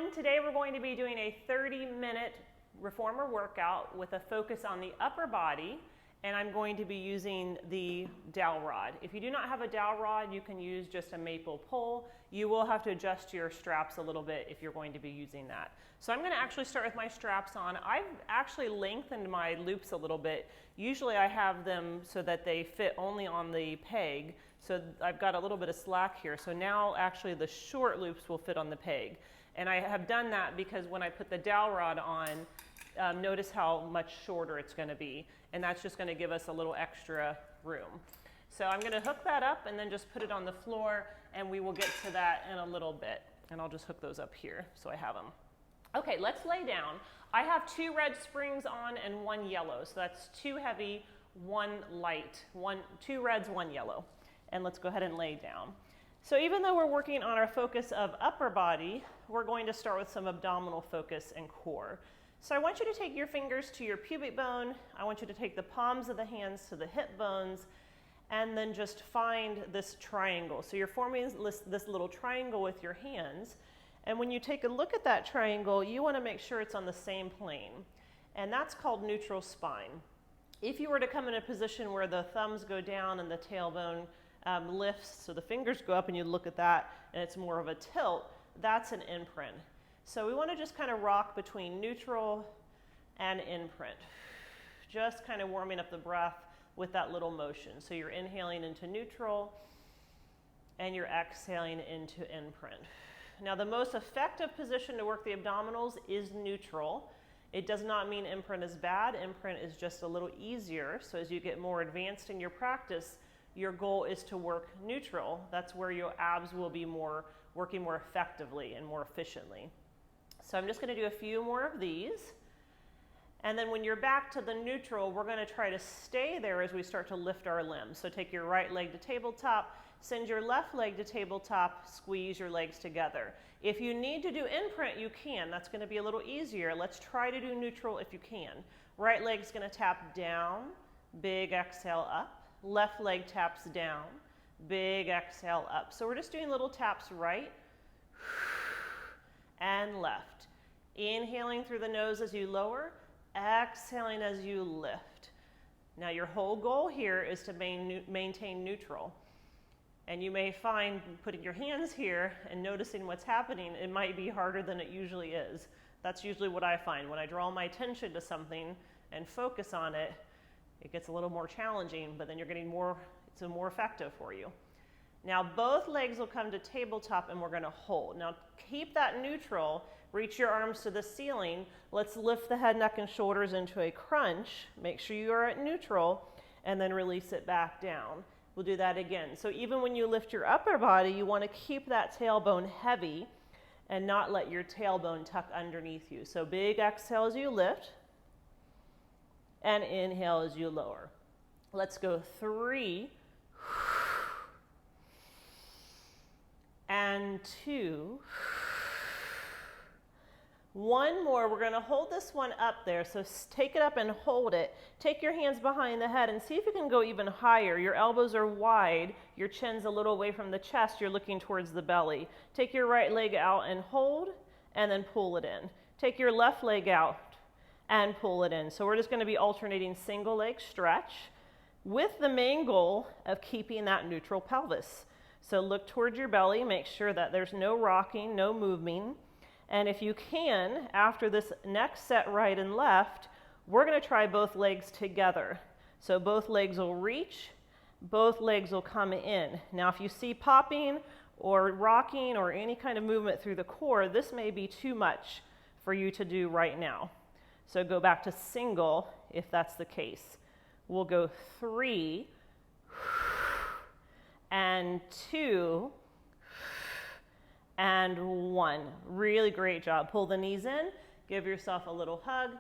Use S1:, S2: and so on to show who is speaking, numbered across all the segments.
S1: everyone. Today we're going to be doing a 30-minute reformer workout with a focus on the upper body, and I'm going to be using the dowel rod. If you do not have a dowel rod, you can use just a maple pole. You will have to adjust your straps a little bit if you're going to be using that. So I'm going to actually start with my straps on. I've actually lengthened my loops a little bit. Usually I have them so that they fit only on the peg. So I've got a little bit of slack here. So now actually the short loops will fit on the peg. And I have done that because when I put the dowel rod on, notice how much shorter it's going to be. And that's just going to give us a little extra room. So I'm going to hook that up and then just put it on the floor, and we will get to that in a little bit. And I'll just hook those up here so I have them. Okay, let's lay down. I have 2 red springs on and 1 yellow. So that's 2 heavy, 1 light, 2 reds, 1 yellow. And let's go ahead and lay down. So even though we're working on our focus of upper body, we're going to start with some abdominal focus and core. So I want you to take your fingers to your pubic bone. I want you to take the palms of the hands to the hip bones, and then just find this triangle. So you're forming this little triangle with your hands. And when you take a look at that triangle, you want to make sure it's on the same plane. And that's called neutral spine. If you were to come in a position where the thumbs go down and the tailbone lifts, so the fingers go up and you look at that and it's more of a tilt, that's an imprint. So we want to just kind of rock between neutral and imprint. Just kind of warming up the breath with that little motion. So you're inhaling into neutral and you're exhaling into imprint. Now the most effective position to work the abdominals is neutral. It does not mean imprint is bad. Imprint is just a little easier. So as you get more advanced in your practice, your goal is to work neutral. That's where your abs will be working more effectively and more efficiently. So I'm just going to do a few more of these. And then when you're back to the neutral, we're going to try to stay there as we start to lift our limbs. So take your right leg to tabletop, send your left leg to tabletop, squeeze your legs together. If you need to do imprint, you can. That's going to be a little easier. Let's try to do neutral if you can. Right leg's going to tap down, big exhale up. Left leg taps down, big exhale up. So we're just doing little taps right and left. Inhaling through the nose as you lower, exhaling as you lift. Now your whole goal here is to maintain neutral. And you may find putting your hands here and noticing what's happening, it might be harder than it usually is. That's usually what I find. When I draw my attention to something and focus on it, it gets a little more challenging, but then you're getting it's more effective for you. Now both legs will come to tabletop and we're going to hold. Now keep that neutral, reach your arms to the ceiling. Let's lift the head, neck, and shoulders into a crunch. Make sure you are at neutral and then release it back down. We'll do that again. So even when you lift your upper body, you want to keep that tailbone heavy and not let your tailbone tuck underneath you. So big exhale as you lift and inhale as you lower. Let's go 3 and 2. 1 more. We're going to hold this one up there. So take it up and hold it. Take your hands behind the head and see if you can go even higher. Your elbows are wide. Your chin's a little away from the chest. You're looking towards the belly. Take your right leg out and hold, and then pull it in. Take your left leg out and pull it in. So we're just going to be alternating single leg stretch with the main goal of keeping that neutral pelvis. So look towards your belly. Make sure that there's no rocking, no moving. And if you can, after this next set right and left, we're going to try both legs together. So both legs will reach, both legs will come in. Now if you see popping or rocking or any kind of movement through the core, this may be too much for you to do right now. So go back to single if that's the case. We'll go 3 and 2 and 1. Really great job. Pull the knees in, give yourself a little hug.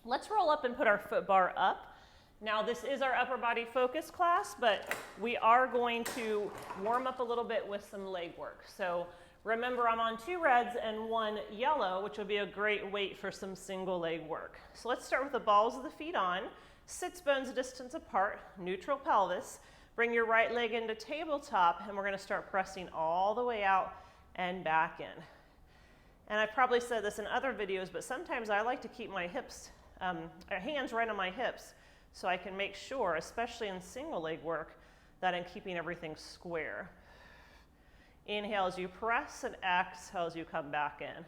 S1: Let's roll up and put our foot bar up. Now this is our upper body focus class, but we are going to warm up a little bit with some leg work. So remember, I'm on 2 reds and 1 yellow, which will be a great weight for some single leg work. So let's start with the balls of the feet on, sits bones distance apart, neutral pelvis. Bring your right leg into tabletop, and we're going to start pressing all the way out and back in. And I've probably said this in other videos, but sometimes I like to keep my hips, hands right on my hips so I can make sure, especially in single leg work, that I'm keeping everything square. Inhale as you press and exhale as you come back in.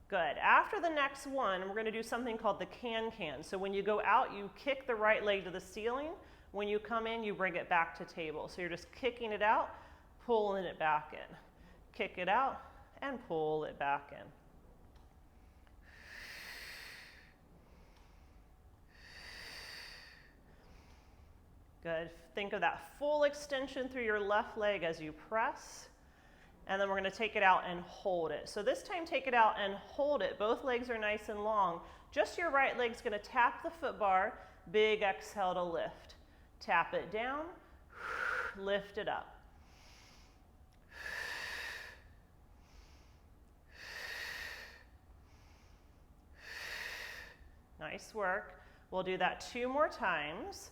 S1: Good. After the next one, we're going to do something called the can-can. So when you go out, you kick the right leg to the ceiling. When you come in, you bring it back to table. So you're just kicking it out, pulling it back in. Kick it out and pull it back in. Good. Think of that full extension through your left leg as you press. And then we're going to take it out and hold it. So this time, take it out and hold it. Both legs are nice and long. Just your right leg's going to tap the foot bar. Big exhale to lift. Tap it down. Lift it up. Nice work. We'll do that 2 more times.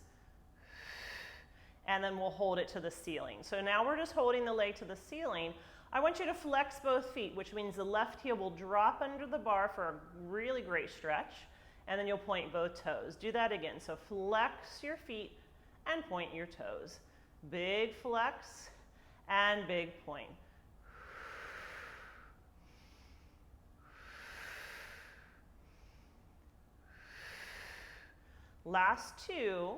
S1: And then we'll hold it to the ceiling. So now we're just holding the leg to the ceiling. I want you to flex both feet, which means the left heel will drop under the bar for a really great stretch, and then you'll point both toes. Do that again. So flex your feet and point your toes. Big flex and big point. Last 2.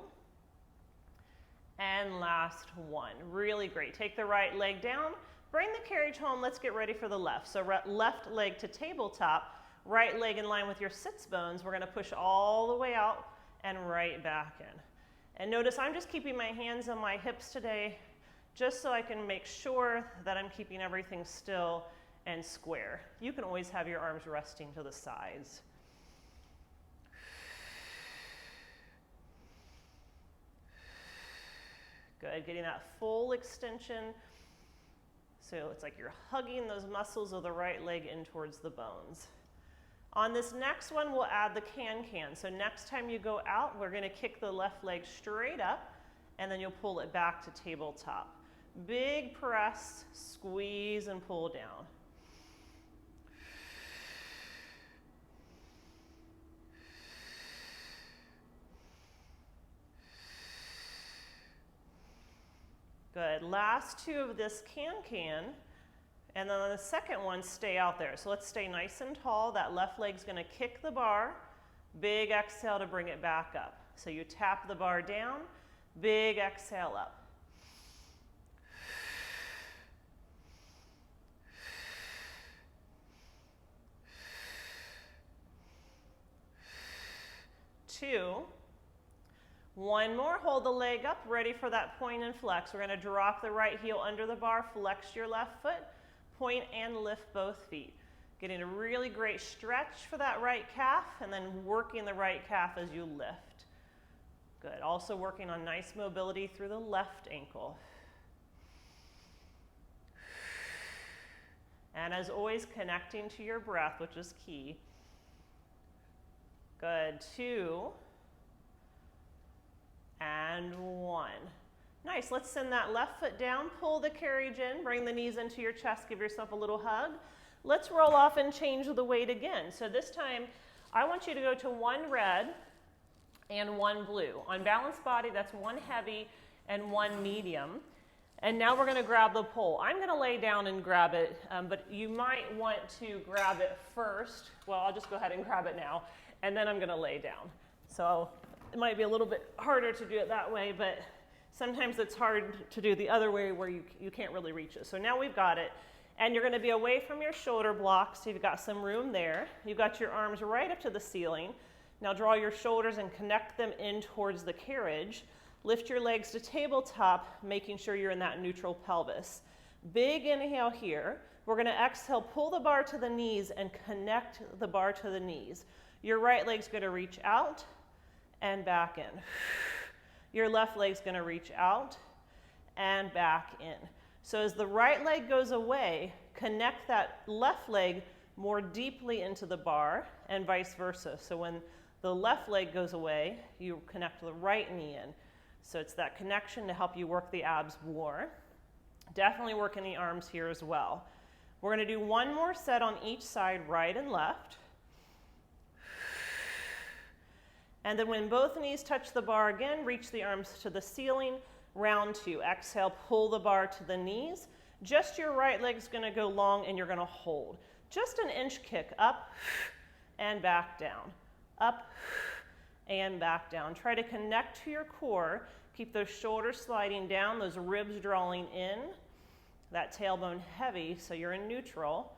S1: And last 1. Really great. Take the right leg down. Bring the carriage home. Let's get ready for the left. So left leg to tabletop, right leg in line with your sits bones. We're going to push all the way out and right back in. And notice I'm just keeping my hands on my hips today just so I can make sure that I'm keeping everything still and square. You can always have your arms resting to the sides. Good, getting that full extension. So it's like you're hugging those muscles of the right leg in towards the bones. On this next one, we'll add the can-can. So next time you go out, we're going to kick the left leg straight up, and then you'll pull it back to tabletop. Big press, squeeze, and pull down. Good. Last 2 of this can-can, and then on the second one, stay out there. So let's stay nice and tall. That left leg's going to kick the bar. Big exhale to bring it back up. So you tap the bar down. Big exhale up. Two. 1 more, hold the leg up, ready for that point and flex. We're going to drop the right heel under the bar, flex your left foot, point and lift both feet. Getting a really great stretch for that right calf, and then working the right calf as you lift. Good, also working on nice mobility through the left ankle. And as always, connecting to your breath, which is key. Good, 2. And 1. Nice, let's send that left foot down, pull the carriage in, bring the knees into your chest, give yourself a little hug. Let's roll off and change the weight again. So this time, I want you to go to 1 red and 1 blue. On balanced body, that's 1 heavy and 1 medium. And now we're gonna grab the pole. I'm gonna lay down and grab it, but you might want to grab it first. Well, I'll just go ahead and grab it now, and then I'm gonna lay down. So it might be a little bit harder to do it that way, but sometimes it's hard to do the other way where you can't really reach it. So now we've got it, and you're going to be away from your shoulder blocks, so you've got some room there. You've got your arms right up to the ceiling. Now draw your shoulders and connect them in towards the carriage. Lift your legs to tabletop, making sure you're in that neutral pelvis. Big inhale here. We're going to exhale, pull the bar to the knees and connect the bar to the knees. Your right leg's going to reach out and back in. Your left leg's going to reach out and back in. So as the right leg goes away, connect that left leg more deeply into the bar and vice versa. So when the left leg goes away, you connect the right knee in. So it's that connection to help you work the abs more. Definitely working the arms here as well. We're going to do one more set on each side, right and left. And then when both knees touch the bar again, reach the arms to the ceiling. Round 2. Exhale, pull the bar to the knees. Just your right leg's going to go long and you're going to hold. Just an inch kick up and back down. Up and back down. Try to connect to your core. Keep those shoulders sliding down, those ribs drawing in. That tailbone heavy, so you're in neutral.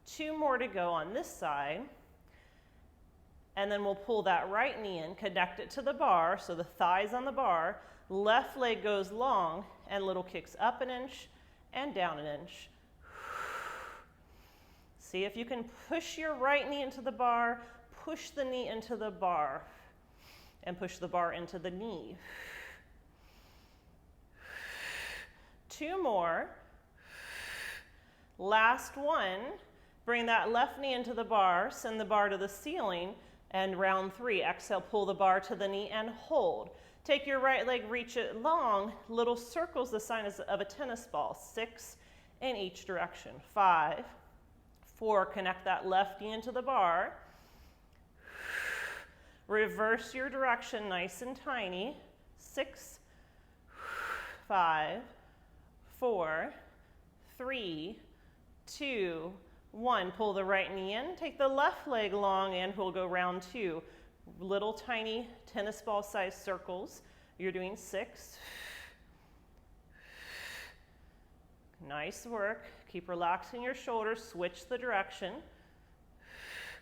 S1: 2 more to go on this side. And then we'll pull that right knee in, connect it to the bar, so the thighs on the bar. Left leg goes long, and little kicks up an inch and down an inch. See if you can push your right knee into the bar, push the knee into the bar, and push the bar into the knee. 2 more. Last one. Bring that left knee into the bar, send the bar to the ceiling, and round 3. Exhale, pull the bar to the knee and hold. Take your right leg, reach it long, little circles the size of a tennis ball, 6 in each direction. 5, 4, connect that left knee into the bar. Reverse your direction, nice and tiny. 6, 5, 4, 3, 2, 1. Pull the right knee in, take the left leg long and we'll go round 2. Little tiny tennis ball sized circles. You're doing 6. Nice work. Keep relaxing your shoulders, switch the direction.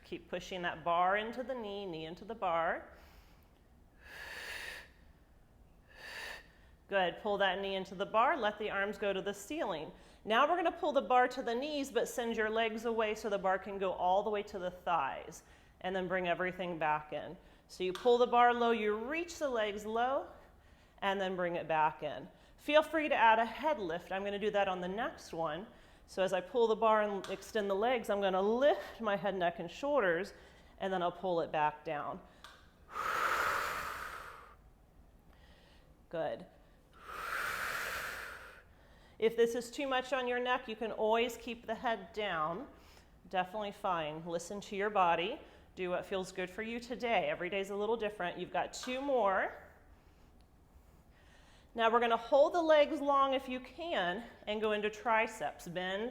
S1: Keep pushing that bar into the knee, knee into the bar. Good, pull that knee into the bar, let the arms go to the ceiling. Now we're going to pull the bar to the knees, but send your legs away so the bar can go all the way to the thighs, and then bring everything back in. So you pull the bar low, you reach the legs low, and then bring it back in. Feel free to add a head lift. I'm going to do that on the next one. So as I pull the bar and extend the legs, I'm going to lift my head, neck, and shoulders, and then I'll pull it back down. Good. If this is too much on your neck, you can always keep the head down. Definitely fine. Listen to your body. Do what feels good for you today. Every day is a little different. You've got 2 more. Now we're going to hold the legs long if you can and go into triceps. Bend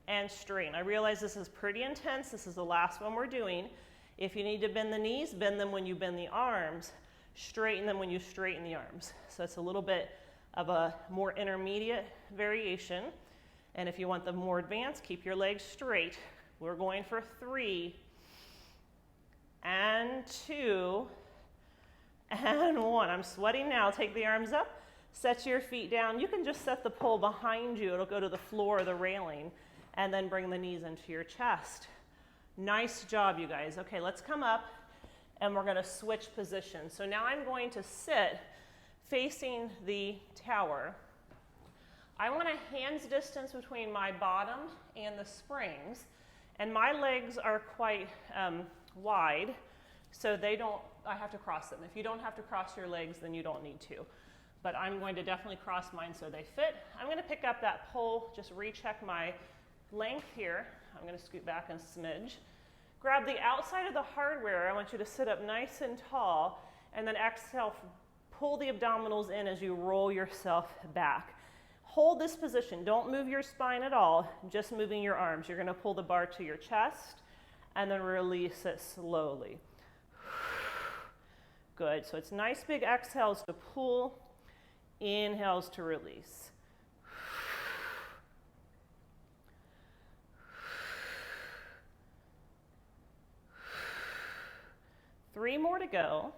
S1: and straighten. I realize this is pretty intense. This is the last one we're doing. If you need to bend the knees, bend them when you bend the arms. Straighten them when you straighten the arms. So it's a little bit of a more intermediate variation. And if you want them more advanced, keep your legs straight. We're going for 3 and 2 and 1. I'm sweating now. Take the arms up, set your feet down. You can just set the pole behind you. It'll go to the floor or the railing, and then bring the knees into your chest. Nice job, you guys. Okay, let's come up and we're going to switch positions. So now I'm going to sit facing the tower. I want a hand's distance between my bottom and the springs, and my legs are quite wide, so I have to cross them. If you don't have to cross your legs, then you don't need to. But I'm going to definitely cross mine so they fit. I'm going to pick up that pole, just recheck my length here. I'm going to scoot back a smidge. Grab the outside of the hardware. I want you to sit up nice and tall, and then exhale. Pull the abdominals in as you roll yourself back. Hold this position. Don't move your spine at all, just moving your arms. You're going to pull the bar to your chest and then release it slowly. Good. So it's nice big exhales to pull, inhales to release. 3 more to go.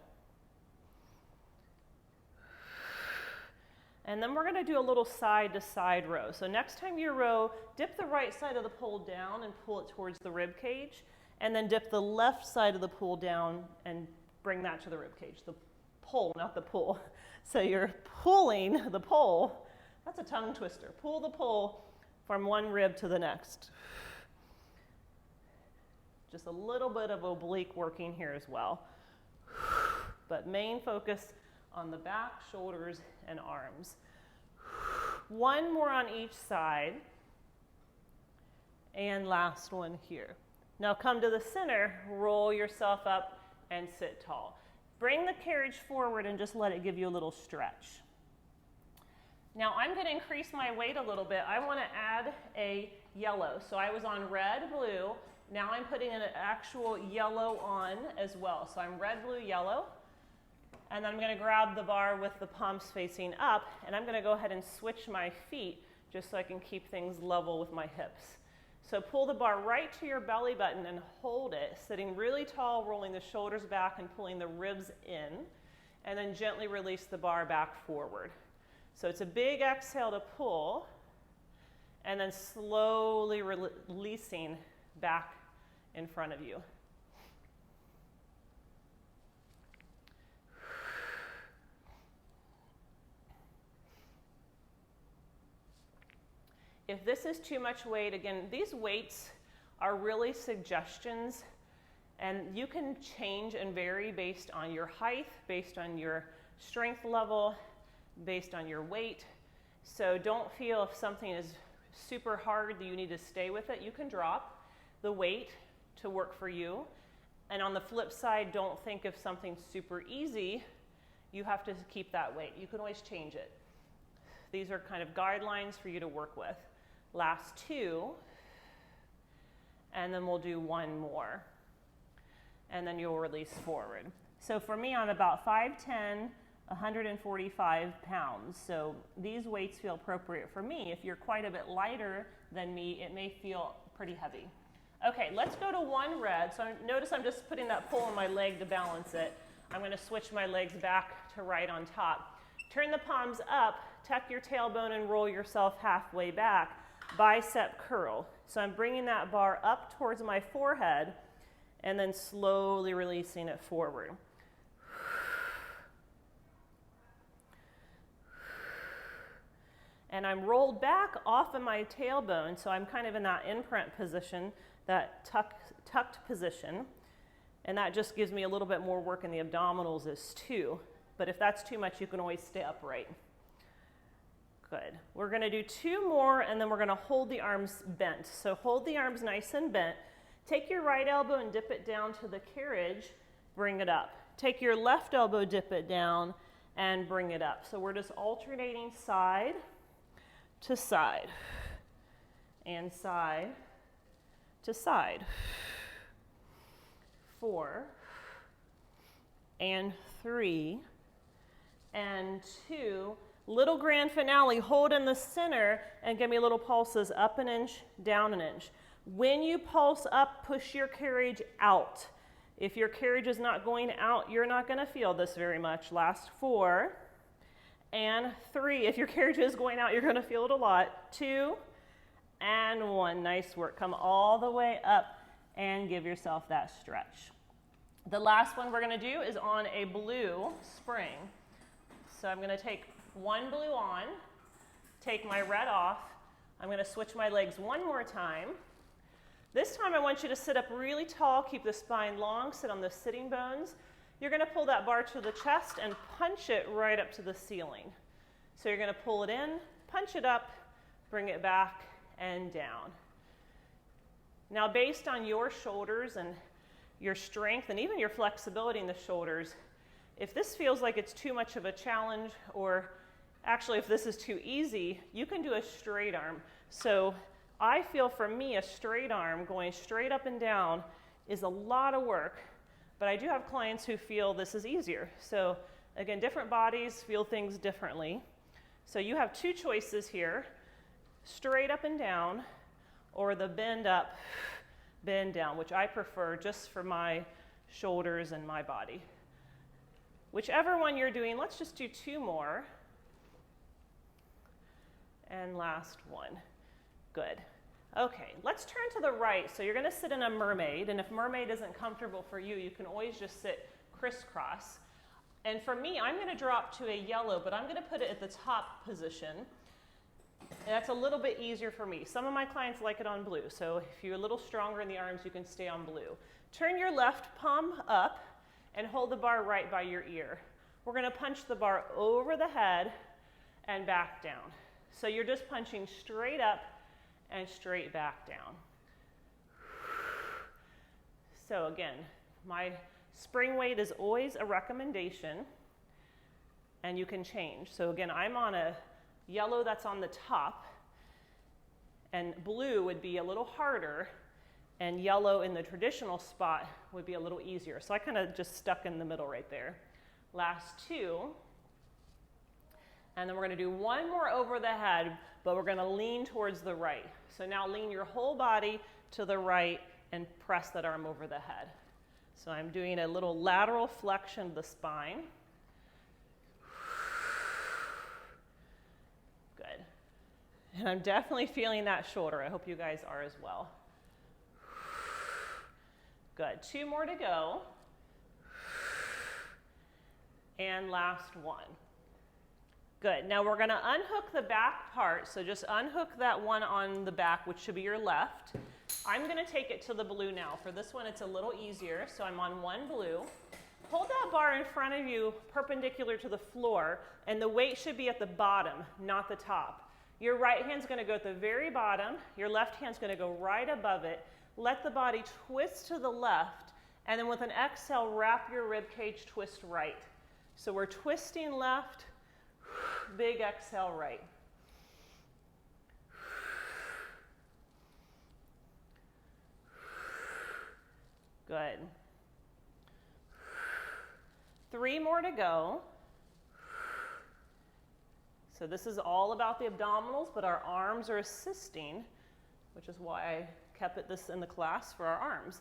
S1: And then we're going to do a little side to side row. So next time you row, dip the right side of the pole down and pull it towards the rib cage, and then dip the left side of the pole down and bring that to the rib cage. The pole, not the pull. So you're pulling the pole. That's a tongue twister. Pull the pole from one rib to the next. Just a little bit of oblique working here as well. But main focus on the back, shoulders, and arms. One more on each side. And last one here. Now come to the center, roll yourself up and sit tall. Bring the carriage forward and just let it give you a little stretch. Now I'm going to increase my weight a little bit. I want to add a yellow. So I was on red, blue. Now I'm putting an actual yellow on as well. So I'm red, blue, yellow. And then I'm going to grab the bar with the palms facing up, and I'm going to go ahead and switch my feet just so I can keep things level with my hips. So pull the bar right to your belly button and hold it, sitting really tall, rolling the shoulders back and pulling the ribs in, and then gently release the bar back forward. So it's a big exhale to pull, and then slowly releasing back in front of you. If this is too much weight, again, these weights are really suggestions, and you can change and vary based on your height, based on your strength level, based on your weight. So don't feel if something is super hard that you need to stay with it. You can drop the weight to work for you. And on the flip side, don't think if something's super easy, you have to keep that weight. You can always change it. These are kind of guidelines for you to work with. Last two, and then we'll do one more. And then you'll release forward. So for me, I'm about 5'10", 145 pounds. So these weights feel appropriate for me. If you're quite a bit lighter than me, it may feel pretty heavy. Okay, let's go to one red. So notice I'm just putting that pull on my leg to balance it. I'm going to switch my legs back to right on top. Turn the palms up, tuck your tailbone and roll yourself halfway back. Bicep curl. So I'm bringing that bar up towards my forehead and then slowly releasing it forward. And I'm rolled back off of my tailbone, so I'm kind of in that imprint position, that tucked position. And that just gives me a little bit more work in the abdominals as too. But if that's too much, you can always stay upright. Good. We're going to do two more, and then we're going to hold the arms bent. So hold the arms nice and bent. Take your right elbow and dip it down to the carriage. Bring it up. Take your left elbow, dip it down, and bring it up. So we're just alternating side to side and side to side. 4 and 3 and 2. Little grand finale, hold in the center and give me little pulses up an inch, down an inch. When you pulse up, push your carriage out. If your carriage is not going out, you're not going to feel this very much. Last 4 and 3. If your carriage is going out, you're going to feel it a lot. 2 and 1. Nice work. Come all the way up and give yourself that stretch. The last one we're going to do is on a blue spring. So I'm going to take one blue on, take my red off. I'm going to switch my legs one more time. This time I want you to sit up really tall, keep the spine long, sit on the sitting bones. You're going to pull that bar to the chest and punch it right up to the ceiling. So you're going to pull it in, punch it up, bring it back and down. Now based on your shoulders and your strength and even your flexibility in the shoulders, if this feels like it's too much of a challenge, or actually if this is too easy, you can do a straight arm. So I feel for me a straight arm going straight up and down is a lot of work, but I do have clients who feel this is easier. So again, different bodies feel things differently. So you have two choices here, straight up and down, or the bend up, bend down, which I prefer just for my shoulders and my body. Whichever one you're doing, let's just do two more. And last one. Good. Okay, let's turn to the right. So you're going to sit in a mermaid, and if mermaid isn't comfortable for you, you can always just sit crisscross. And for me, I'm going to drop to a yellow, but I'm going to put it at the top position. And that's a little bit easier for me. Some of my clients like it on blue, so if you're a little stronger in the arms, you can stay on blue. Turn your left palm up and hold the bar right by your ear. We're going to punch the bar over the head and back down. So you're just punching straight up and straight back down. So again, my spring weight is always a recommendation, and you can change. So again, I'm on a yellow that's on the top, and blue would be a little harder, and yellow in the traditional spot would be a little easier. So I kind of just stuck in the middle right there. Last two. And then we're going to do one more over the head, but we're going to lean towards the right. So now lean your whole body to the right and press that arm over the head. So I'm doing a little lateral flexion of the spine. Good. And I'm definitely feeling that shoulder. I hope you guys are as well. Good. Two more to go. And last one. Good. Now we're going to unhook the back part. So just unhook that one on the back, which should be your left. I'm going to take it to the blue now. For this one, it's a little easier. So I'm on one blue. Hold that bar in front of you perpendicular to the floor, and the weight should be at the bottom, not the top. Your right hand's going to go at the very bottom. Your left hand's going to go right above it. Let the body twist to the left, and then with an exhale, wrap your rib cage, twist right. So we're twisting left, big exhale right. Good. Three more to go. So this is all about the abdominals, but our arms are assisting, which is why I kept this in the class for our arms.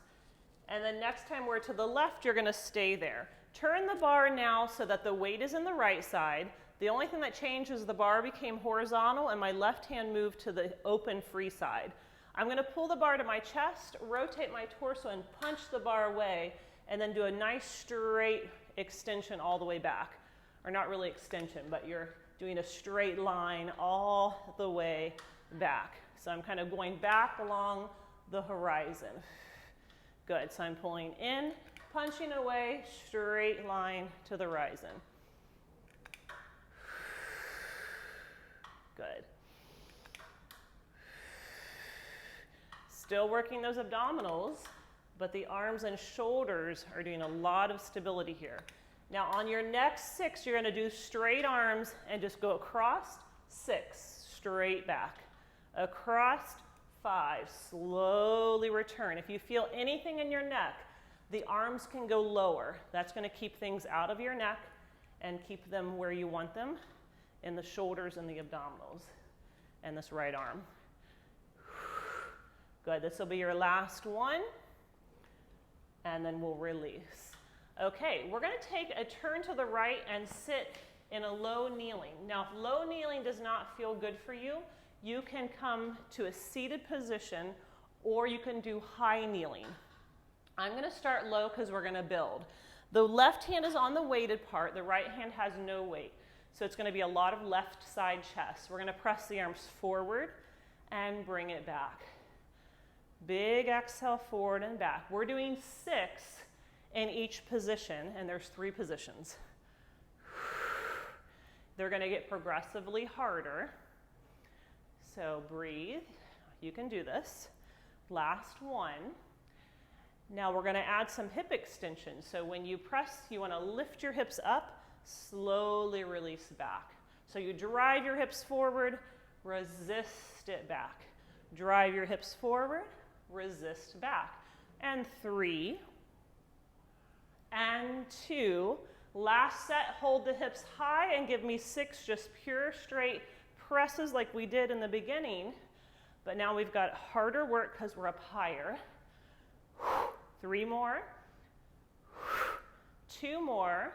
S1: And then next time we're to the left, you're going to stay there. Turn the bar now so that the weight is in the right side. The only thing that changed is the bar became horizontal and my left hand moved to the open free side. I'm going to pull the bar to my chest, rotate my torso, and punch the bar away, and then do a nice straight extension all the way back. Or not really extension, but you're doing a straight line all the way back. So I'm kind of going back along the horizon. Good. So I'm pulling in, punching away, straight line to the horizon. Good. Still working those abdominals, but the arms and shoulders are doing a lot of stability here. Now on your next 6, you're going to do straight arms and just go across 6, straight back. Across 5, slowly return. If you feel anything in your neck, the arms can go lower. That's going to keep things out of your neck and keep them where you want them, in the shoulders and the abdominals, and this right arm. Good. This will be your last one, and then we'll release. Okay, we're going to take a turn to the right and sit in a low kneeling. Now, if low kneeling does not feel good for you, you can come to a seated position, or you can do high kneeling. I'm going to start low because we're going to build. The left hand is on the weighted part. The right hand has no weight. So it's going to be a lot of left side chest. We're going to press the arms forward and bring it back. Big exhale forward and back. We're doing 6 in each position, and there's 3 positions. They're going to get progressively harder. So breathe. You can do this. Last one. Now we're going to add some hip extension. So when you press, you want to lift your hips up, slowly release back. So you drive your hips forward, resist it back. Drive your hips forward, resist back. And 3, and 2. Last set, hold the hips high and give me 6 just pure straight presses like we did in the beginning. But now we've got harder work because we're up higher. 3 more. 2 more.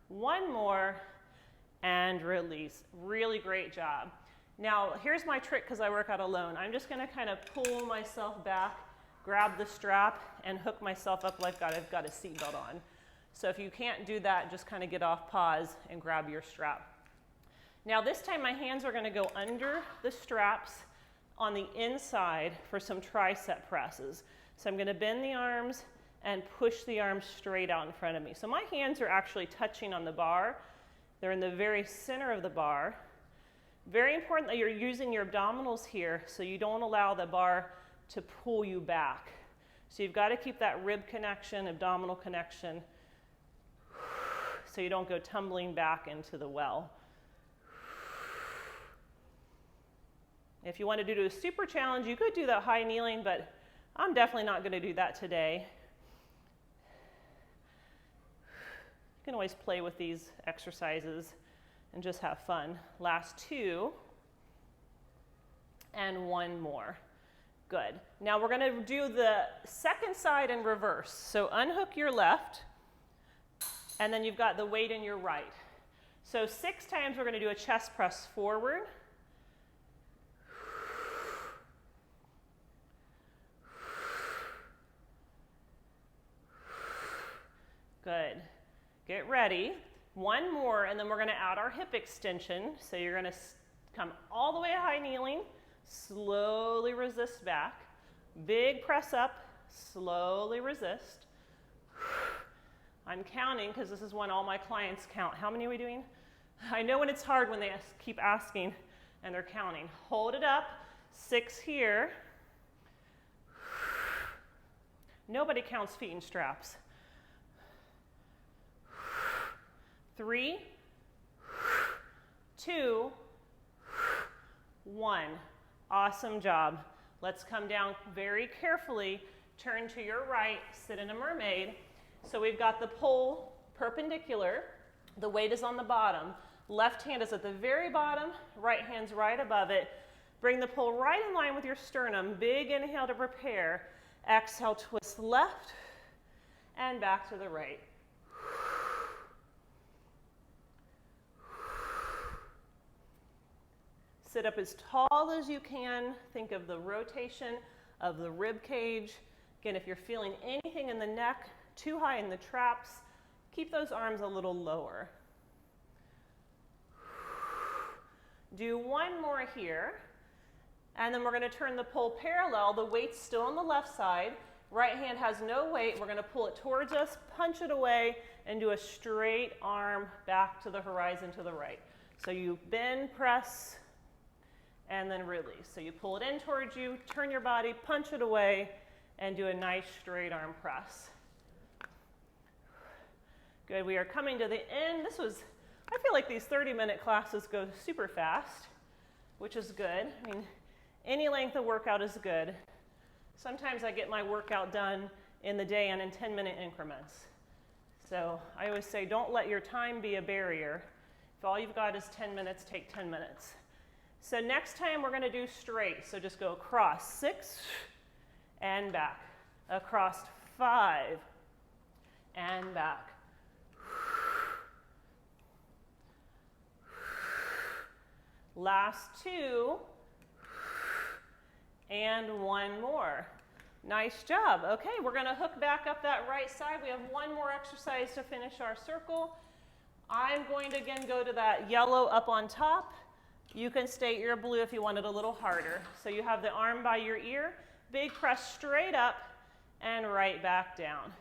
S1: 1 more. And release. Really great job. Now, here's my trick because I work out alone. I'm just going to kind of pull myself back, grab the strap, and hook myself up like I've got a seatbelt on. So if you can't do that, just kind of get off pause and grab your strap. Now this time my hands are going to go under the straps on the inside for some tricep presses. So I'm going to bend the arms and push the arms straight out in front of me. So my hands are actually touching on the bar. They're in the very center of the bar. Very important that you're using your abdominals here so you don't allow the bar to pull you back. So you've got to keep that rib connection, abdominal connection, so you don't go tumbling back into the well. If you wanted to do a super challenge, you could do that high kneeling, but I'm definitely not going to do that today. You can always play with these exercises and just have fun. Last 2, and 1 more. Good. Now we're going to do the second side in reverse. So unhook your left, and then you've got the weight in your right. So 6 times we're going to do a chest press forward. Good. Get ready. 1 more, and then we're going to add our hip extension. So you're going to come all the way to high kneeling, slowly resist back. Big press up, slowly resist. I'm counting because this is when all my clients count. How many are we doing? I know when it's hard when they keep asking and they're counting. Hold it up. 6 here. Nobody counts feet in straps. 3, 2, 1. Awesome job. Let's come down very carefully. Turn to your right, sit in a mermaid. So we've got the pole perpendicular. The weight is on the bottom. Left hand is at the very bottom, right hand's right above it. Bring the pole right in line with your sternum. Big inhale to prepare. Exhale, twist left and back to the right. Sit up as tall as you can. Think of the rotation of the rib cage. Again, if you're feeling anything in the neck, too high in the traps, keep those arms a little lower. Do 1 more here, and then we're going to turn the pole parallel. The weight's still on the left side. Right hand has no weight. We're going to pull it towards us, punch it away, and do a straight arm back to the horizon to the right. So you bend, press, and then release. So you pull it in towards you, turn your body, punch it away, and do a nice straight arm press. Good, we are coming to the end. I feel like these 30-minute classes go super fast, which is good. I mean, any length of workout is good. Sometimes I get my workout done in the day and in 10-minute increments. So I always say, don't let your time be a barrier. If all you've got is 10 minutes, take 10 minutes. So next time we're going to do straight. So just go across 6 and back. Across 5 and back. Last 2 and 1 more. Nice job. Okay, we're going to hook back up that right side. We have 1 more exercise to finish our circle. I'm going to again go to that yellow up on top. You can state your blue if you want it a little harder. So you have the arm by your ear, big press straight up and right back down.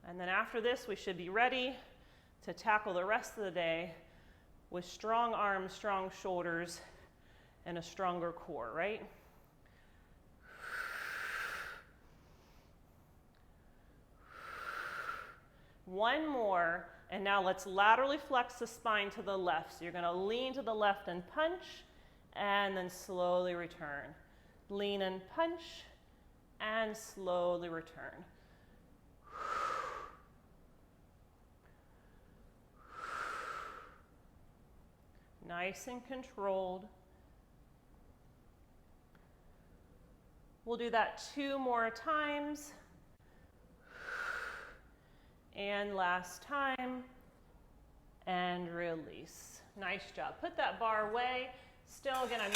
S1: And then after this, we should be ready to tackle the rest of the day with strong arms, strong shoulders, and a stronger core, right? One more. And now let's laterally flex the spine to the left. So you're going to lean to the left and punch, and then slowly return. Lean and punch, and slowly return. Nice and controlled. We'll do that 2 more times. And last time, and release. Nice job. Put that bar away. Still, again, I'm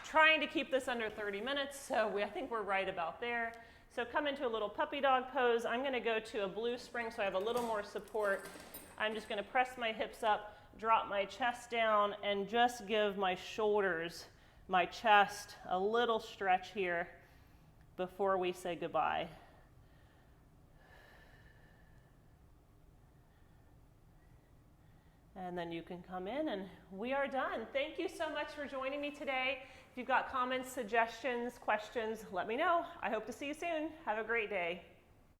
S1: trying to keep this under 30 minutes, so I think we're right about there. So come into a little puppy dog pose. I'm going to go to a blue spring so I have a little more support. I'm just going to press my hips up, drop my chest down, and just give my shoulders, my chest, a little stretch here before we say goodbye. And then you can come in and we are done. Thank you so much for joining me today. If you've got comments, suggestions, questions, let me know. I hope to see you soon. Have a great day.